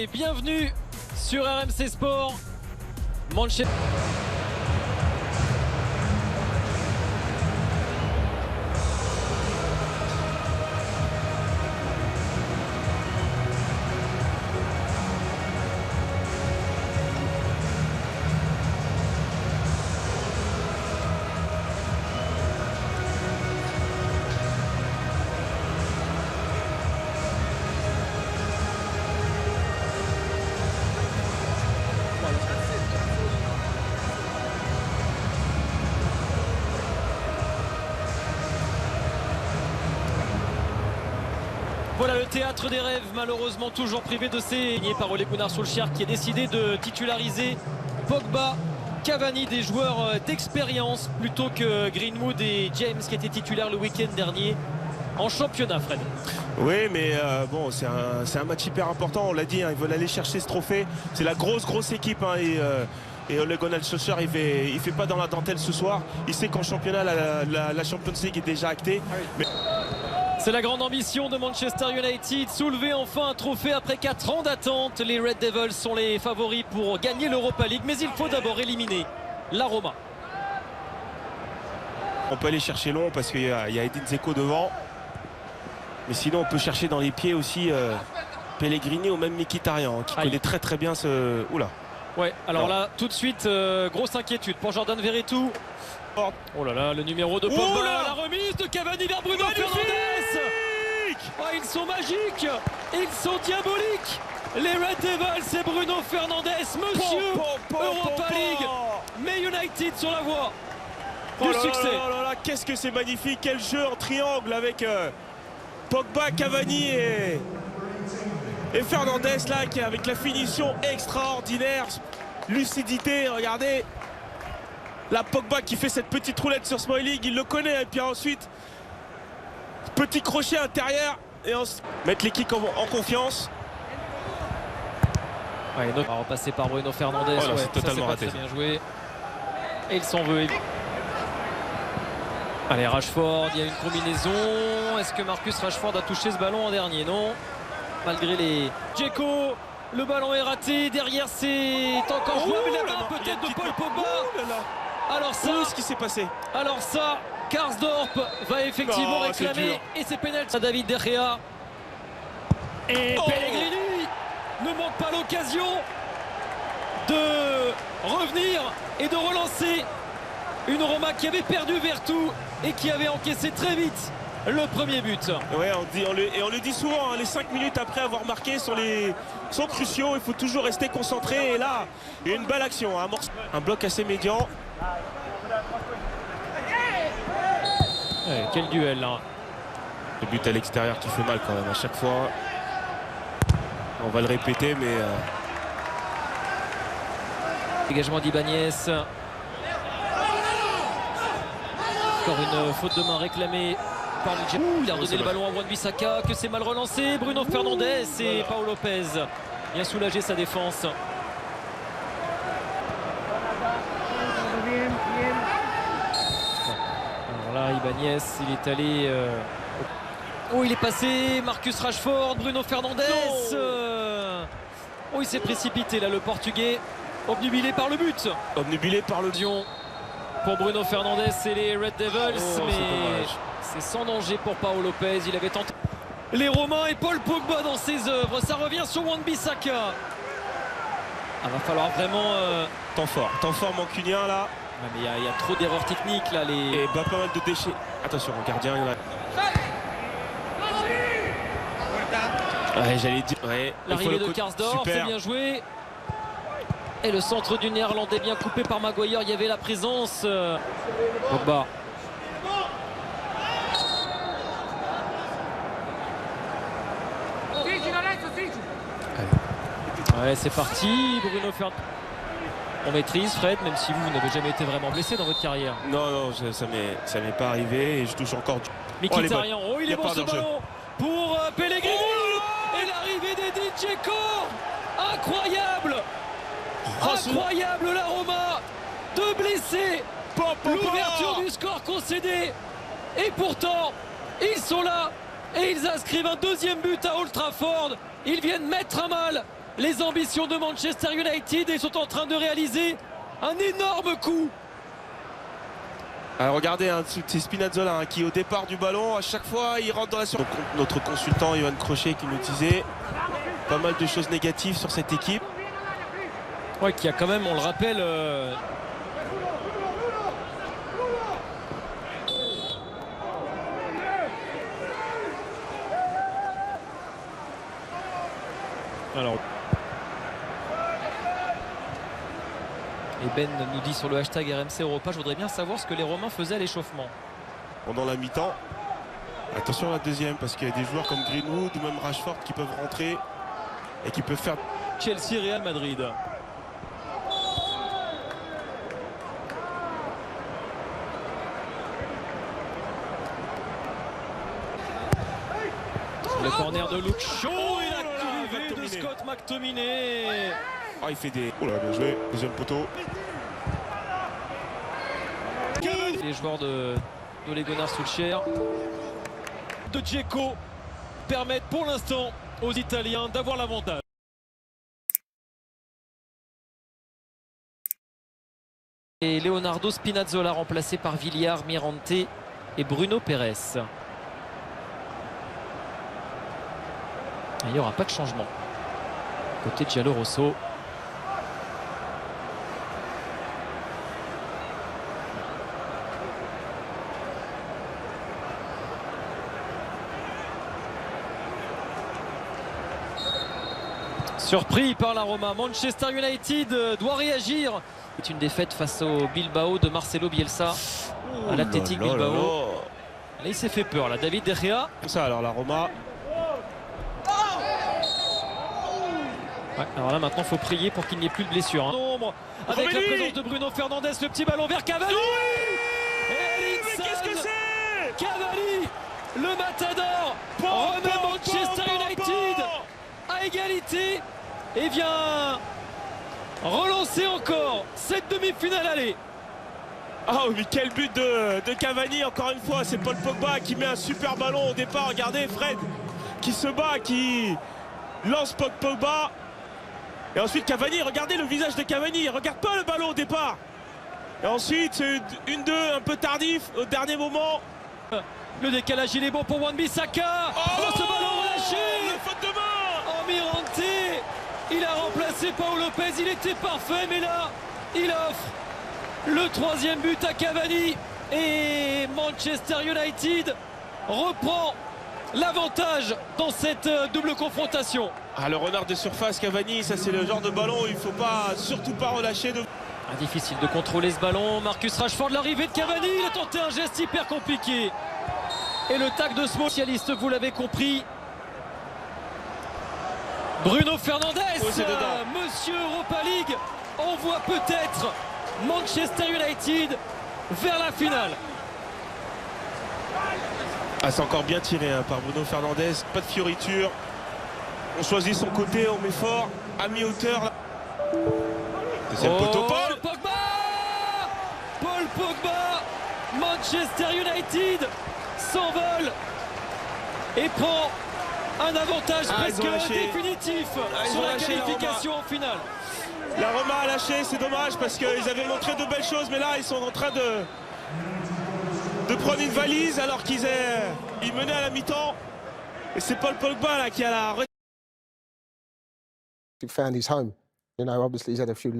et bienvenue sur RMC Sport. Manchester. Voilà le théâtre des rêves, malheureusement toujours privé de ses lignés par Ole Gunnar Solskjaer qui a décidé de titulariser Pogba, Cavani, des joueurs d'expérience plutôt que Greenwood et James qui étaient titulaires le week-end dernier en championnat, Fred. Oui, mais bon, c'est un match hyper important, on l'a dit, hein, ils veulent aller chercher ce trophée. C'est la grosse équipe, hein, et Ole Gunnar Solskjaer il fait pas dans la dentelle ce soir. Il sait qu'en championnat la Champions League est déjà actée. Mais... C'est la grande ambition de Manchester United, soulever enfin un trophée après 4 ans d'attente. Les Red Devils sont les favoris pour gagner l'Europa League, mais il faut d'abord éliminer la Roma. On peut aller chercher long parce qu'il y a Edin Dzeko devant. Mais sinon on peut chercher dans les pieds aussi Pellegrini ou même Mkhitaryan qui connaît très bien ce... Oula. Ouais, alors là tout de suite grosse inquiétude pour Jordan Verretou. Oh là là, le numéro de Pogba, la remise de Cavani vers Bruno Fernandes. Oh, ils sont magiques, ils sont diaboliques. Les Red Devils et Bruno Fernandes, monsieur Europa League, mais United sur la voie du succès. Qu'est-ce que c'est magnifique, quel jeu en triangle avec Pogba, Cavani et Fernandes là, qui avec la finition extraordinaire, lucidité, regardez. La Pogba qui fait cette petite roulette sur Smalling, il le connaît, et puis ensuite petit crochet intérieur et mettre l'équipe en confiance. Ouais, on va repasser par Bruno Fernandes. Oh non, c'est totalement raté. Très bien joué. Et il s'en veut. Allez, Rashford, il y a une combinaison. Est-ce que Marcus Rashford a touché ce ballon en dernier? Non. Malgré les... Dzeko, le ballon est raté. Derrière, c'est encore jouable. La main peut-être de Paul Pogba. Alors ça, ce qui s'est passé? Alors ça, Karsdorp va effectivement réclamer et c'est pénalty à David De Gea. Et Pellegrini ne manque pas l'occasion de revenir et de relancer une Roma qui avait perdu Verretou et qui avait encaissé très vite le premier but. Ouais, on le dit souvent, hein, les 5 minutes après avoir marqué sont cruciaux, il faut toujours rester concentré. Et là, il y a une belle action, hein, un bloc assez médian. Ouais, quel duel là. Le but à l'extérieur qui fait mal quand même à chaque fois. On va le répéter, mais dégagement d'Ibanez. Encore une faute de main réclamée par le Djeko. Il a redonné le ballon à Wan-Bissaka, que c'est mal relancé. Bruno Fernandes et Paul Lopez bien soulagé sa défense. Alors là, Ibanez, il est allé... Oh, il est passé. Marcus Rashford, Bruno Fernandes. Oh, il s'est précipité là, le Portugais. Obnubilé par le but. Obnubilé par le Dion pour Bruno Fernandes et les Red Devils. Mais c'est sans danger pour Paul Lopez. Il avait tenté. Les Romains et Paul Pogba dans ses œuvres. Ça revient sur Wan-Bissaka. Ah, va falloir vraiment... Temps fort mancunien là. Ouais, mais il y a trop d'erreurs techniques là. Et pas mal de déchets. Attention, le gardien, il y en a... Ouais, j'allais dire. Ouais, l'arrivée de Karsdorp, c'est bien joué. Et le centre du Néerlandais bien coupé par Maguire. Il y avait la présence. Pogba. Ouais, c'est parti. Bruno Fernandes. On maîtrise, Fred, même si vous n'avez jamais été vraiment blessé dans votre carrière. Non, ça m'est pas arrivé et je touche encore du... Mkhitaryan, il est bon ce ballon pour Pellegrini. Et l'arrivée d'Edin Dzeko. Incroyable. Incroyable la Roma. Deux blessés. L'ouverture du score concédé. Et pourtant, ils sont là. Et ils inscrivent un deuxième but à Old Trafford. Ils viennent mettre à mal les ambitions de Manchester United et sont en train de réaliser un énorme coup. Alors regardez, hein, c'est Spinazzola hein, qui au départ du ballon, à chaque fois il rentre dans la surface. Notre consultant Johan Crochet qui nous disait pas mal de choses négatives sur cette équipe. Ouais, qui a quand même, on le rappelle, alors. Et Ben nous dit sur le hashtag RMC Europa, je voudrais bien savoir ce que les Romains faisaient à l'échauffement. Pendant la mi-temps, attention à la deuxième parce qu'il y a des joueurs comme Greenwood ou même Rashford qui peuvent rentrer et qui peuvent faire Chelsea, Real Madrid. Le corner de Luke Shaw et la cuvée de Scott McTominay. Ah, il fait des... Oh là, bien joué, deuxième poteau. Les joueurs de Ole Gunnar Solskjaer, de Dzeko, permettent pour l'instant aux Italiens d'avoir l'avantage. Et Leonardo Spinazzola remplacé par Villar, Mirante et Bruno Pérez. Il n'y aura pas de changement côté Giallo Rosso. Surpris par la Roma, Manchester United doit réagir. C'est une défaite face au Bilbao de Marcelo Bielsa à l'Athletic Bilbao. Là, il s'est fait peur, là, David De Gea. Ça alors la Roma. Ouais, alors là maintenant il faut prier pour qu'il n'y ait plus de blessures. Hein. Nombre avec la présence de Bruno Fernandes, le petit ballon vers Cavani. Mais qu'est-ce que c'est? Cavani, le matador, remet Manchester United à égalité et vient relancer encore cette demi-finale aller. Ah mais quel but de Cavani encore une fois, c'est Paul Pogba qui met un super ballon au départ. Regardez Fred qui se bat, qui lance Pogba. Et ensuite Cavani, regardez le visage de Cavani, il regarde pas le ballon au départ. Et ensuite c'est une 2 un peu tardif au dernier moment. Le décalage il est bon pour Wan-Bissaka. Oh, ce ballon relâché. Le faute de main. Oh, Mirante, il a remplacé Paul Lopez, il était parfait mais là il offre le troisième but à Cavani. Et Manchester United reprend l'avantage dans cette double confrontation. Ah, le renard de surface Cavani, ça c'est le genre de ballon où il ne faut pas, surtout pas relâcher. Difficile de contrôler ce ballon. Marcus Rashford, l'arrivée de Cavani, il a tenté un geste hyper compliqué. Et le tac de spécialiste, vous l'avez compris. Bruno Fernandes, Monsieur Europa League, envoie peut-être Manchester United vers la finale. Ah, c'est encore bien tiré hein, par Bruno Fernandes, pas de fioriture. On choisit son côté, on met fort, à mi-hauteur. Deuxième poteau, Paul Pogba. Paul Pogba, Manchester United s'envole et prend un avantage presque définitif sur la qualification en finale. La Roma a lâché, c'est dommage parce qu'ils avaient montré de belles choses, mais là ils sont en train de prendre une valise alors qu'ils menaient à la mi-temps. Et c'est Paul Pogba là qui a la... Found his home. You know, obviously he's had a few